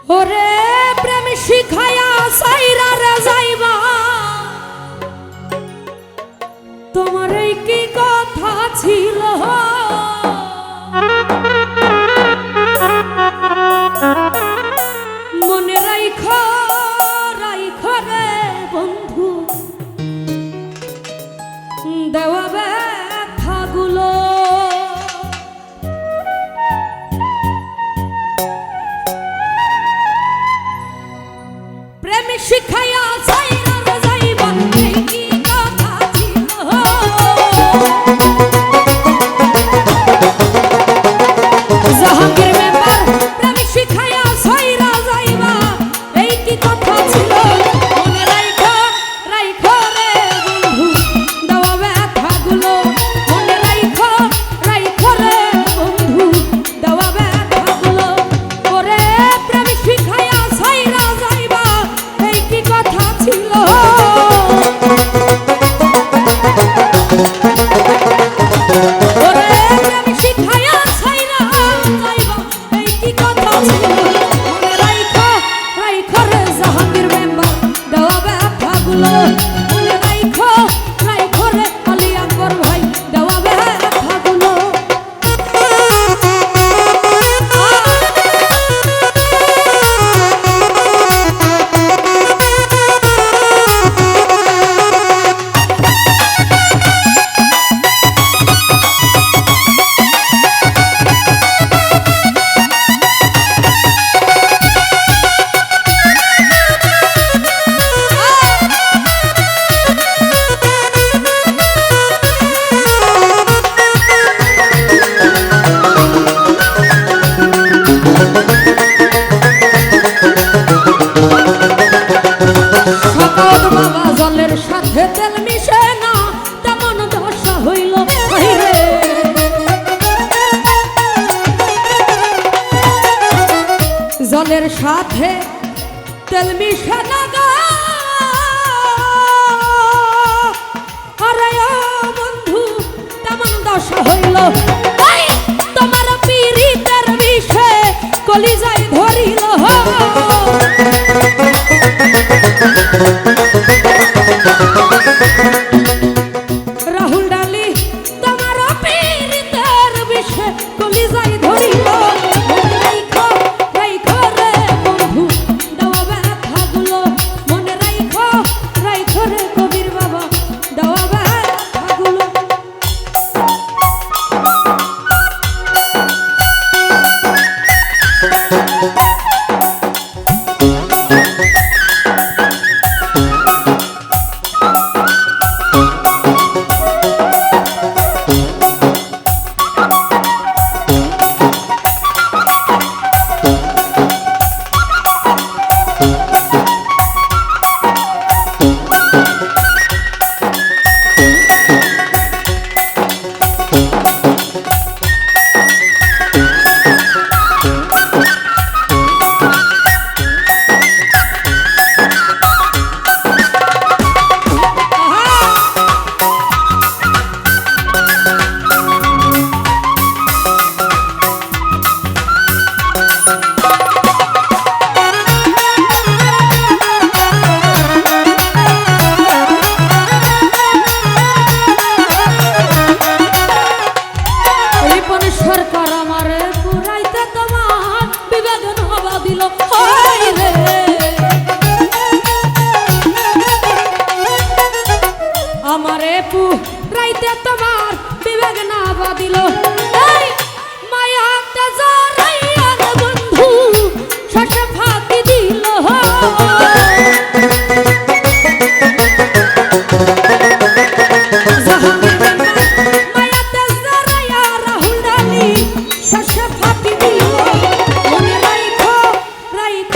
ওরে প্রেম শিখায়া সাইরা রে যাইবা, তোমার এই কি কথা ছিল? মনে রাইখো রাইখো রে বন্ধু, দেওয়া ব্যথাগুলো। প্রেম শিখাইয়া সাইরা রে যাইবা, এই কি কথা ছিল? জাহাঙ্গীর মেম্বার প্রেম শিখাইয়া সাইরা যাইবা, এই কি কথা ছিল? মনে রাইখো রাইখো রে বন্ধু, দেওয়া ব্যথাগুলো। মনে রাইখো রাইখো রে বন্ধু, দেওয়া ব্যথাগুলো। ওরে প্রেম শিখাইয়া সাইরা যাইবা, এই কি কথা ছিল? ওরে প্রেম শিখাইয়া সাইরা যাইবা, এই কি কথা ছিল? মনে রাইখো রাইখো রে জাহাঙ্গীর মেম্বার, দেওয়া ব্যথাগুলো। মনে রাইখো রাইখো রে আলী আকবর ভাই, দেওয়া ব্যথাগুলো। জলের সাথে তেল মিশে না, তেমন দশা হইল রে। জলের সাথে তেল মিশে না গো, আরে ও বন্ধু তেমন দশা হইল। তোমার পীড়িতের বিষে কলিজায় ধরিল। রাহুল ডালি তোমার পীড়িতের বিষে কলিজায় ধরিল। মনে রাইখো রাইখো রে বন্ধু, দেওয়া ব্যথাগুলো। মনে রাইখো রাইখো রে কবির বাবা, দেওয়া ব্যথাগুলো। সরকার আমারে পুরাইতে তোমার বিবেক নবা দিল। আমারে পুরাইতে তোমার বিবেক নবা দিল। মায়াতে জড়াইয়া বন্ধু শেষে ফাঁকি দিল। রাইখো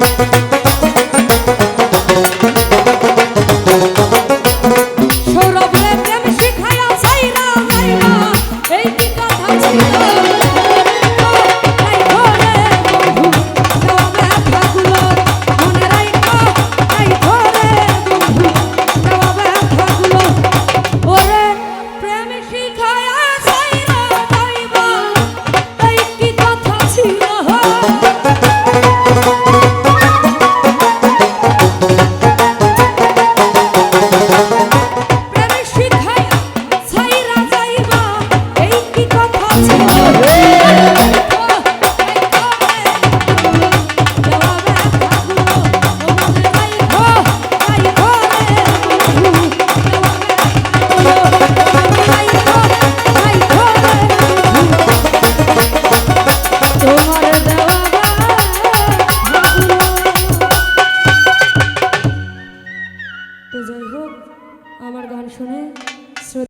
Thank you.